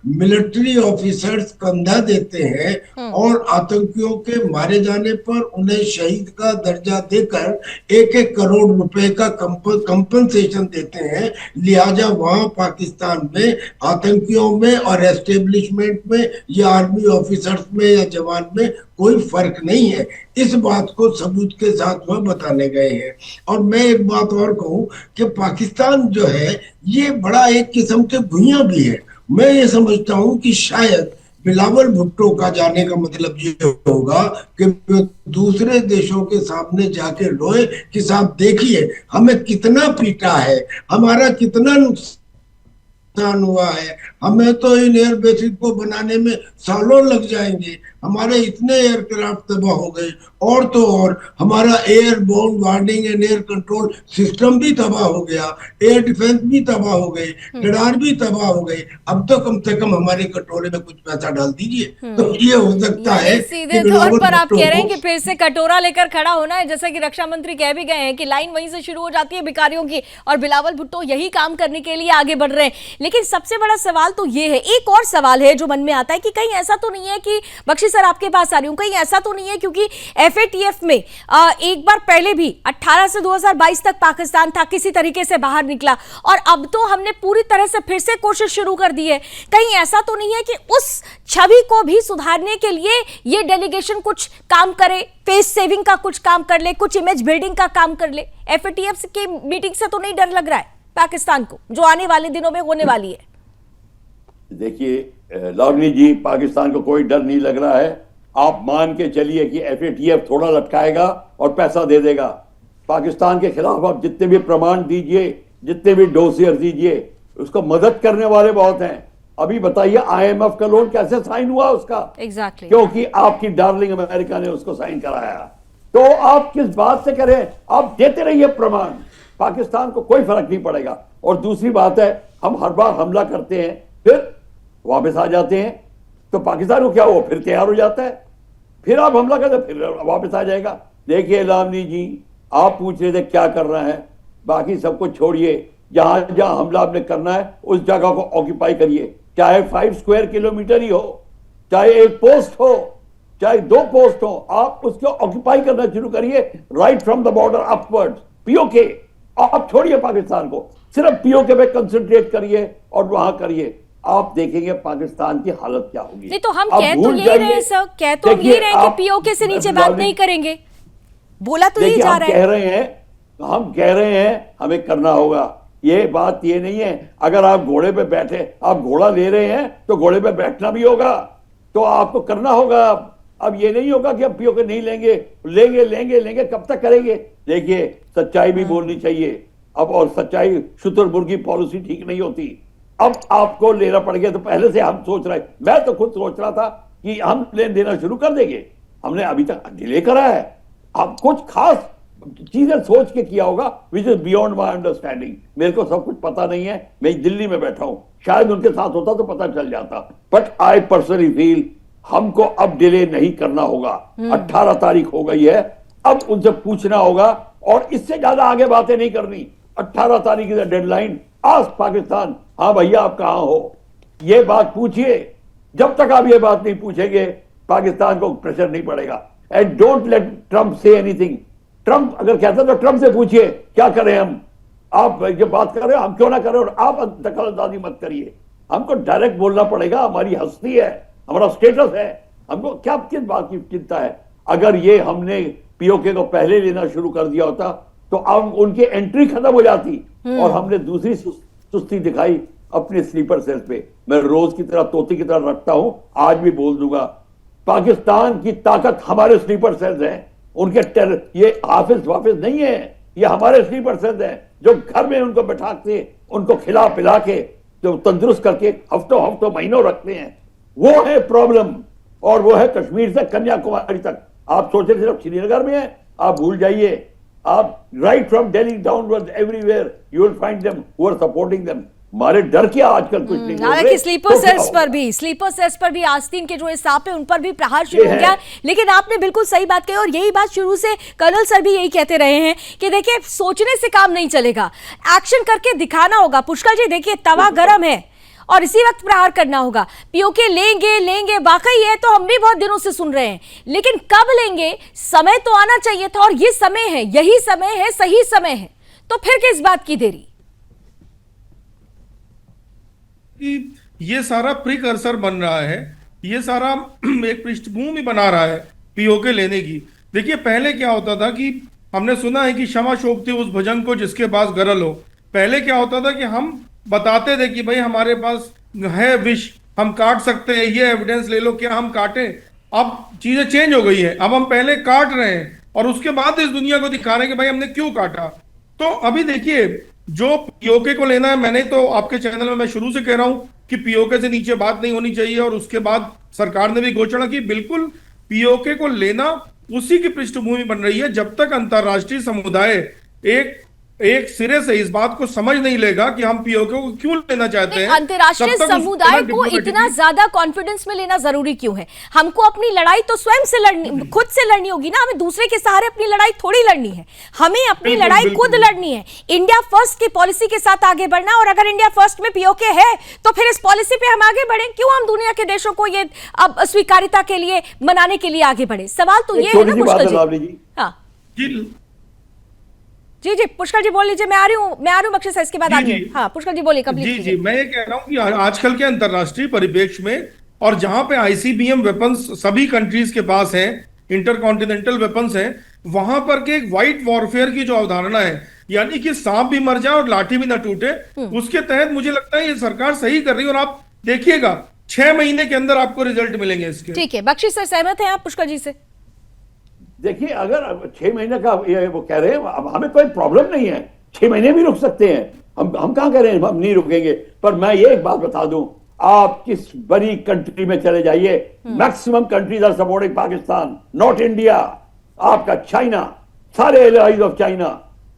मिलिट्री ऑफिसर्स कंधा देते हैं और आतंकियों के मारे जाने पर उन्हें शहीद का दर्जा देकर 1-1 करोड़ रुपए का कंपनसेशन देते हैं। लिहाजा वहां पाकिस्तान में आतंकियों में और एस्टेब्लिशमेंट में या आर्मी ऑफिसर्स में या जवान में कोई फर्क नहीं है। इस बात को सबूत के साथ वह बताने गए हैं। और मैं एक बात और कहूं कि पाकिस्तान जो है ये बड़ा एक किस्म के भुइयां भी है। मैं ये समझता हूं कि शायद बिलावल भुट्टो का जाने का मतलब ये होगा कि दूसरे देशों के सामने जाके रोए कि साहब देखिए हमें कितना पीटा है, हमारा कितना नुकसान हुआ है, हमें तो इन एयर बेसिस को बनाने में सालों लग जाएंगे, हमारे इतने एयरक्राफ्ट तबाह हो गए, और तो और हमारा airborne warning and air control system भी तबाह हो गया, एयर डिफेंस भी तबाह हो गए, रडार भी तबाह हो गए। अब तो कम से कम हमारे कटोरे में कुछ पैसा डाल दीजिए तो ये हो सकता है। सीधे तौर पर आप कह रहे हैं कि फिर से कटोरा लेकर खड़ा होना है, जैसा कि रक्षा मंत्री कह भी गए हैं कि लाइन वहीं से शुरू हो जाती है भिखारियों की, और बिलावल भुट्टो यही काम करने के लिए आगे बढ़ रहे हैं। लेकिन सबसे बड़ा सवाल तो ये है, एक और सवाल है जो मन में आता है कि कहीं ऐसा तो नहीं है कि, बख्शी सर आपके पास आ रही हूं, कहीं ऐसा तो नहीं है क्योंकि एफएटीएफ में एक बार पहले भी 18 से 2022 तक पाकिस्तान था, किसी तरीके से बाहर निकला, और अब तो हमने पूरी तरह से फिर से कोशिश शुरू कर दी है। कहीं ऐसा तो नहीं है कि उस छवि को भी सुधारने के लिए ये डेलीगेशन कुछ काम करे, फेस सेविंग का कुछ काम कर ले, कुछ इमेज बिल्डिंग का काम कर ले? एफएटीएफ की मीटिंग से तो नहीं डर लग रहा है पाकिस्तान को, जो आने वाले दिनों में होने वाली है? देखिए लावनी जी, पाकिस्तान को कोई डर नहीं लग रहा है। आप मान के चलिए कि एफएटीएफ थोड़ा लटकाएगा और पैसा दे देगा। पाकिस्तान के खिलाफ आप जितने भी प्रमाण दीजिए, जितने भी डोसियर दीजिए, उसको मदद करने वाले बहुत हैं। अभी बताइए आईएमएफ का लोन कैसे साइन हुआ उसका? Exactly. क्योंकि आपकी डार्लिंग अमेरिका ने उसको साइन कराया। तो आप किस बात से करें, आप देते रहिए प्रमाण, पाकिस्तान को कोई फर्क नहीं पड़ेगा। और दूसरी बात है, हम हर बार हमला करते हैं, फिर वापस आ जाते हैं तो पाकिस्तान को क्या हुआ, फिर तैयार हो जाता है, फिर आप हमला करते फिर वापस आ जाएगा। देखिए लावनी जी, आप पूछ रहे थे क्या करना है, बाकी सबको छोड़िए, जहां जहां हमला आपने करना है उस जगह को ऑक्यूपाई करिए, चाहे 5 स्क्वायर किलोमीटर ही हो, चाहे एक पोस्ट हो, चाहे 2 पोस्ट हो, आप उसको ऑक्यूपाई करना शुरू करिए right from the border upward. PoK आप छोड़िए, पाकिस्तान को सिर्फ पीओके पे कंसंट्रेट करिए और वहां करिए, आप देखेंगे पाकिस्तान की हालत क्या होगी। नहीं तो हम कह तो यही रहे हैं सर, कह तो हम यही रहे हैं कि पीओके से नीचे बात नहीं करेंगे, बोला तो यही जा रहा है। हम कह रहे हैं हमें करना होगा, ये बात ये नहीं है अगर आप घोड़े पे बैठे, आप घोड़ा ले रहे हैं तो घोड़े पे बैठना भी होगा, तो आपको करना होगा। अब ये नहीं होगा कि अब पीओके नहीं लेंगे, लेंगे लेंगे लेंगे, कब तक करेंगे। देखिए सच्चाई भी बोलनी चाहिए अब, और सच्चाई शुतुरमुर्ग की पॉलिसी ठीक नहीं होती। अब आपको लेना पड़ गया, तो पहले से हम सोच रहे, मैं तो खुद सोच रहा था कि हम लेन देना शुरू कर देंगे, हमने अभी तक डिले करा है। अब कुछ खास चीजें सोच के किया होगा which is beyond my understanding, मेरे को सब कुछ पता नहीं है, मैं दिल्ली में बैठा हूं, शायद उनके साथ होता तो पता चल जाता, बट आई पर्सनली फील हमको अब डिले नहीं करना होगा। 18 तारीख हो गई है, अब उनसे पूछना होगा और इससे ज्यादा आगे बातें नहीं करनी। 18 तारीख की डेडलाइन, आस्क पाकिस्तान, हाँ भैया आप कहां हो, ये बात पूछिए। जब तक आप ये बात नहीं पूछेंगे पाकिस्तान को प्रेशर नहीं पड़ेगा। And don't let Trump say anything. Trump अगर कहता तो ट्रंप से पूछिए क्या करें हम, आप जो बात कर रहे हो हम क्यों ना करें, और आप दखलंदाजी मत करिए। हमको डायरेक्ट बोलना पड़ेगा, हमारी हस्ती है, हमारा स्टेटस है, हमको क्या किस बात की चिंता है। अगर ये हमने पीओके को पहले लेना शुरू कर दिया होता तो अब उनकी एंट्री खत्म हो जाती और हमने दूसरी सुस्ती दिखाई अपने स्लीपर सेल पे। मैं रोज की तरह तोते की तरह रखता हूं, आज भी बोल दूंगा, पाकिस्तान की ताकत हमारे स्लीपर सेल्स हैं, उनके ये हाफिज वाफिज नहीं है, ये हमारे स्लीपर सेल्स हैं जो घर में उनको बैठा के उनको खिला पिला के जो तंदुरुस्त करके हफ्तों हफ्तों महीनों रखते हैं, वो है प्रॉब्लम। और वो है कश्मीर से कन्याकुमारी तक। आप सोचे सिर्फ श्रीनगर में है, आप भूल जाइए, आप right from Delhi downward everywhere you will find them who are supporting them. हमारे डर क्या आजकल कुछ नहीं। हालांकि स्लीपर सेल्स पर भी आस्तीन के जो सांप है उन पर भी प्रहार शुरू हो गया। लेकिन आपने बिल्कुल सही बात कही और यही बात शुरू से कर्नल सर भी यही कहते रहे हैं कि देखिए सोचने से काम नहीं चलेगा, एक्शन करके दिखाना होगा। पुष्कर जी देखिए तवा गर्म है और इसी वक्त प्रहार करना होगा। पीओके लेंगे लेंगे वाकई है तो हम भी बहुत दिनों से सुन रहे हैं, लेकिन कब लेंगे, समय तो आना चाहिए था और ये समय है, यही समय है, सही समय है, तो फिर किस बात की देरी। ये सारा प्रीकर्सर बन रहा है, ये सारा एक पृष्ठभूमि बना रहा है पीओके लेने की। देखिए पहले क्या होता था कि हमने सुना है कि क्षमा शोभती उस भजन को जिसके पास गरल हो। पहले क्या होता था कि हम बताते थे कि भाई हमारे पास है विष, हम काट सकते हैं, ये एविडेंस ले लो, क्या हम काटें। अब चीजें चेंज हो गई है, अब हम पहले काट रहे हैं और उसके बाद इस दुनिया को दिखा रहे हैं कि भाई हमने क्यों काटा। तो अभी देखिए जो पीओके को लेना है, मैंने तो आपके चैनल में मैं शुरू से कह रहा हूं कि पीओके से नीचे बात नहीं होनी चाहिए, और उसके बाद सरकार ने भी घोषणा की बिल्कुल पीओके को लेना उसी की पृष्ठभूमि बन रही है। जब तक अंतरराष्ट्रीय समुदाय एक सिरे से इस बात को समझ नहीं लेगा कि हम पीओके को क्यों लेना चाहते हैं, अंतरराष्ट्रीय समुदाय को इतना ज्यादा कॉन्फिडेंस में लेना जरूरी क्यों है। हमको अपनी लड़ाई तो स्वयं से लड़नी, खुद से लड़नी होगी ना, हमें दूसरे के सहारे अपनी लड़ाई थोड़ी लड़नी है, हमें अपनी लड़ाई खुद लड़नी है। इंडिया फर्स्ट की पॉलिसी के साथ आगे बढ़ना, और अगर इंडिया फर्स्ट में पीओके है तो फिर इस पॉलिसी पे हम आगे बढ़े। क्यों हम दुनिया के देशों को ये अब स्वीकारिता के लिए मनाने के लिए आगे बढ़े। सवाल तो ये है ना पुष्कर जी। हाँ जी जी पुष्कर जी बोल लीजिए, मैं आ रही हूँ बख्शी सर, इसके बाद आगे। हाँ पुष्कर जी बोलिए। जी मैं ये कह रहा हूँ कि आजकल के अंतरराष्ट्रीय परिप्रेक्ष्य में, और जहां पे आईसीबीएम वेपन्स सभी कंट्रीज के पास हैं, इंटरकॉन्टिनेंटल वेपन्स हैं, वहां पर के एक व्हाइट वॉरफेयर की जो अवधारणा है, यानी कि सांप भी मर जाए और लाठी भी ना टूटे, उसके तहत मुझे लगता है ये सरकार सही कर रही है। और आप देखिएगा 6 महीने के अंदर आपको रिजल्ट मिलेंगे इसके। ठीक है बख्शी सर, सहमत हैं आप पुष्कर जी से? देखिए अगर 6 महीने का वो कह रहे हैं, अब हमें कोई प्रॉब्लम नहीं है, 6 महीने भी रुक सकते हैं, हम कहां कह रहे हैं हम नहीं रुकेंगे। पर मैं ये एक बात बता दूं, आप किस बड़ी कंट्री में चले जाइए, maximum countries are supporting Pakistan, not India. आपका चाइना, सारे एलाइज ऑफ चाइना,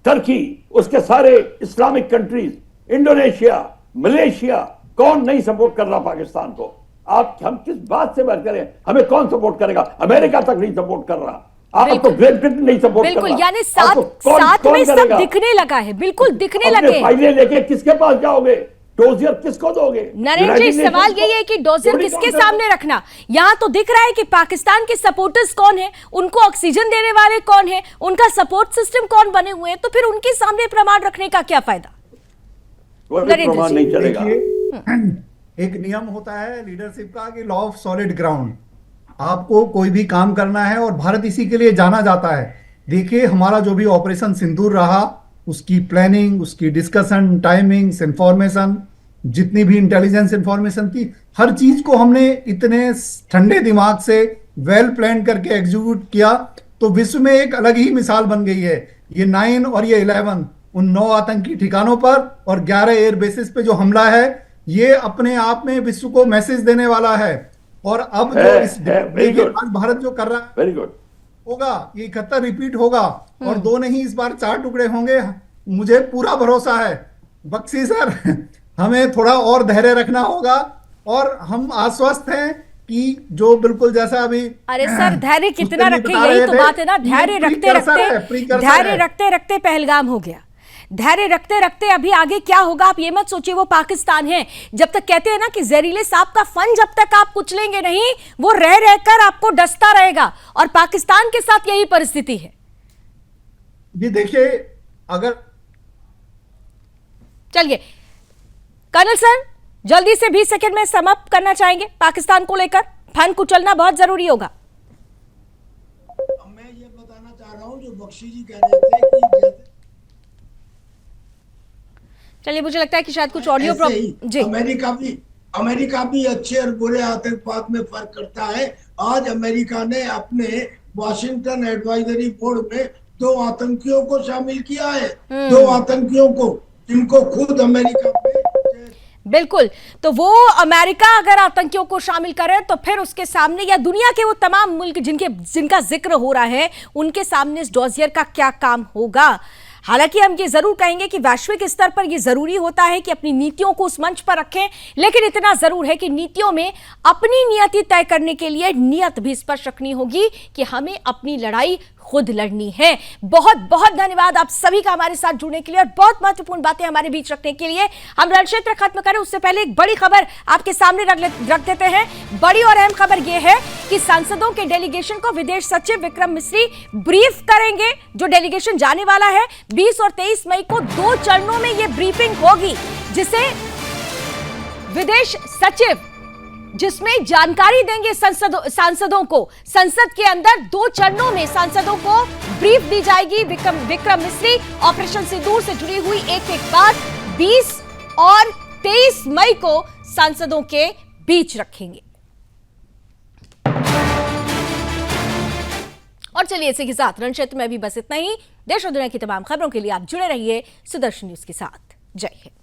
टर्की, उसके सारे इस्लामिक कंट्रीज, इंडोनेशिया, मलेशिया, कौन नहीं सपोर्ट कर रहा पाकिस्तान को? आप हम किस बात से बात करें? हमें कौन सपोर्ट करेगा? अमेरिका तक नहीं सपोर्ट कर रहा, आप तो ग्रेट ब्रिटेन नहीं सपोर्ट कर रहा। बिल्कुल, यानी साथ में सब दिखने लगा है, बिल्कुल दिखने लगे। फाइलें लेके किसके पास जाओगे? डोजियर किसको दोगे? नरेंद्र जी, सवाल यही है कि डोजियर किसके सामने रखना? यहाँ तो दिख रहा है कि पाकिस्तान के सपोर्टर्स कौन है, उनको ऑक्सीजन देने वाले कौन है, उनका सपोर्ट सिस्टम कौन बने हुए हैं, तो फिर उनके सामने प्रमाण रखने का क्या फायदा? प्रमाण नहीं चलेगा। एक नियम होता है लीडरशिप का कि लॉ ऑफ सॉलिड ग्राउंड, आपको कोई भी काम करना है और भारत इसी के लिए जाना जाता है। देखिए, हमारा जो भी ऑपरेशन सिंदूर रहा, उसकी प्लानिंग, उसकी डिस्कशन, टाइमिंग्स, इंफॉर्मेशन, जितनी भी इंटेलिजेंस इंफॉर्मेशन थी, हर चीज को हमने इतने ठंडे दिमाग से वेल प्लान करके एग्जीक्यूट किया, तो विश्व में एक अलग ही मिसाल बन गई है। ये 9 और ये 11, उन 9 आतंकी ठिकानों पर और 11 एयर बेसिस पे जो हमला है, ये अपने आप में विश्व को मैसेज देने वाला है। और अब जो इस आज भारत जो कर रहा है, वेरी गुड, होगा ये 71 रिपीट होगा, और 2 नहीं इस बार 4 टुकड़े होंगे। मुझे पूरा भरोसा है। बख्शी सर, हमें थोड़ा और धैर्य रखना होगा, और हम आश्वस्त हैं कि जो बिल्कुल जैसा अभी, अरे सर, धैर्य कितना रखें, यही तो बात है ना। धैर्य रखते रखते पहलगाम हो गया। धैर्य रखते रखते अभी आगे क्या होगा आप ये मत सोचिए। वो पाकिस्तान है, जब तक कहते हैं ना कि जहरीले सांप का फन जब तक आप कुचलेंगे नहीं, वो रह रहकर आपको डसता रहेगा, और पाकिस्तान के साथ यही परिस्थिति है। जी देखिए, अगर चलिए कर्नल सर, जल्दी से 20 सेकंड में समाप्त करना चाहेंगे पाकिस्तान को लेकर, फन कुचलना बहुत जरूरी होगा। मैं ये बताना चाह रहा हूं, जो बख्शी जी कह रहे थे कि चलिए, मुझे लगता है कि शायद कुछ ऑडियो प्रॉब्लम। जी, अमेरिका भी अच्छे और बुरे आतंकवाद में फर्क करता है। आज अमेरिका ने अपने वॉशिंगटन एडवाइजरी बोर्ड में 2 आतंकियों को शामिल किया है, 2 आतंकियों को, जिनको खुद अमेरिका में। बिल्कुल, तो वो अमेरिका अगर आतंकियों को शामिल करे तो फिर उसके सामने, या दुनिया के वो तमाम मुल्क जिनका जिक्र हो रहा है, उनके सामने इस डॉजियर का क्या काम होगा। हालांकि हम ये जरूर कहेंगे कि वैश्विक स्तर पर ये जरूरी होता है कि अपनी नीतियों को उस मंच पर रखें, लेकिन इतना जरूर है कि नीतियों में अपनी नियति तय करने के लिए नियत भी स्पष्ट रखनी होगी कि हमें अपनी लड़ाई खुद लड़नी है। बहुत बहुत धन्यवाद आप सभी का हमारे साथ जुड़ने के लिए और बहुत महत्वपूर्ण बातें हमारे बीच रखने के लिए। हम रणक्षेत्र खत्म करें उससे पहले एक बड़ी खबर आपके सामने रख देते हैं। बड़ी और अहम खबर यह है कि सांसदों के डेलीगेशन को विदेश सचिव विक्रम मिस्री ब्रीफ करेंगे। जो डेलीगेशन जाने वाला है 20 और 23 मई को 2 चरणों में यह ब्रीफिंग होगी, जिसे विदेश सचिव जिसमें जानकारी देंगे सांसदों को। संसद के अंदर 2 चरणों में सांसदों को ब्रीफ दी जाएगी। विक्रम मिस्री ऑपरेशन सिंदूर से जुड़ी हुई एक बात 20 और 23 मई को सांसदों के बीच रखेंगे। और चलिए, इसी के साथ रणक्षेत्र में भी बस इतना ही। देश और दुनिया की तमाम खबरों के लिए आप जुड़े रहिए सुदर्शन न्यूज के साथ। जय हिंद।